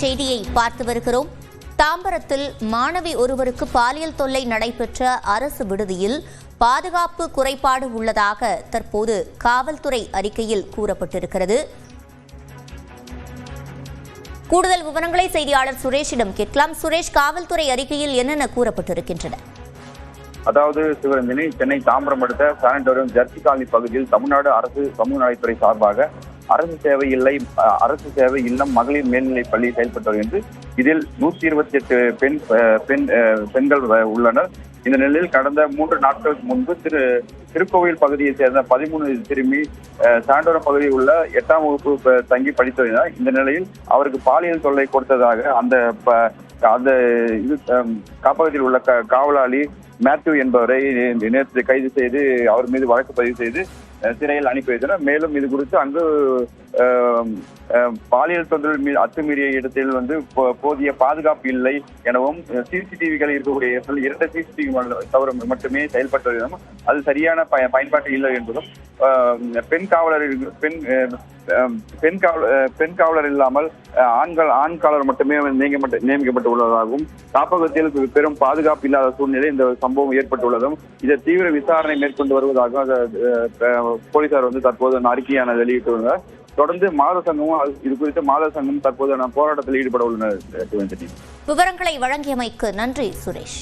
செய்தியை பார்த்து வருகிறோம். தாம்பரத்தில் மாணவி ஒருவருக்கு பாலியல் தொல்லை நடைபெற்ற அரசு விடுதியில் பாதுகாப்பு குறைபாடு உள்ளதாக தற்போது காவல்துறை அறிக்கையில் கூறப்பட்டிருக்கிறது. கூடுதல் விவரங்களை செய்தியாளர் சுரேஷிடம் கேட்கலாம். சுரேஷ், காவல்துறை அறிக்கையில் என்னென்ன கூறப்பட்டிருக்கின்றன? அதாவது சிவரஞ்சனி, சென்னை தாம்பரம் அடுத்த சானிட்டோரியம் ஜர்சி காலனி பகுதியில் தமிழ்நாடு அரசு சமூக நலத்துறை சார்பாக அரசு சேவை இல்லம் மகளிர் மேல்நிலைப் பள்ளி செயல்பட்டு வருகின்றது. இதில் 128 பெண்கள் உள்ளனர். இந்த நிலையில் கடந்த 3 நாட்களுக்கு முன்பு திருக்கோவில் பகுதியை சேர்ந்த 13 சிறுமி சாண்டோரம் பகுதியில் உள்ள 8ஆம் வகுப்பு தங்கி படித்து வருகிறார். இந்த நிலையில் அவருக்கு பாலியல் தொல்லை கொடுத்ததாக அந்த காப்பகத்தில் உள்ள காவலாளி மேத்யூ என்பவரை நேற்று கைது செய்து அவர் மீது வழக்கு பதிவு செய்து சிறையில் அனுப்பி வைத்தனர். மேலும் இது குறித்து அங்கு பாலியல் தொழில் மீது அத்துமீறிய இடத்தில் போதிய பாதுகாப்பு இல்லை எனவும், சிசிடிவிகள் இருக்கக்கூடிய 2 சிசிடிவி தவிர மட்டுமே செயல்பட்டு வருகிறதும் அது சரியான பயன்பாட்டு இல்லை என்பதும், பெண் காவலர் இல்லாமல் ஆண் காவலர் மட்டுமே நியமிக்கப்பட்டு உள்ளதாகவும், காப்பகத்தில் பெரும் பாதுகாப்பு இல்லாத சூழ்நிலை இந்த சம்பவம் ஏற்பட்டுள்ளதும், இதை தீவிர விசாரணை மேற்கொண்டு வருவதாக போலீசார் தற்போது அறிக்கையான வெளியிட்டுள்ளனர். தொடர்ந்து மாத சங்கமும் இது குறித்து தற்போது போராட்டத்தில் ஈடுபட உள்ளனர். விவரங்களை வழங்கியமைக்கு நன்றி சுரேஷ்.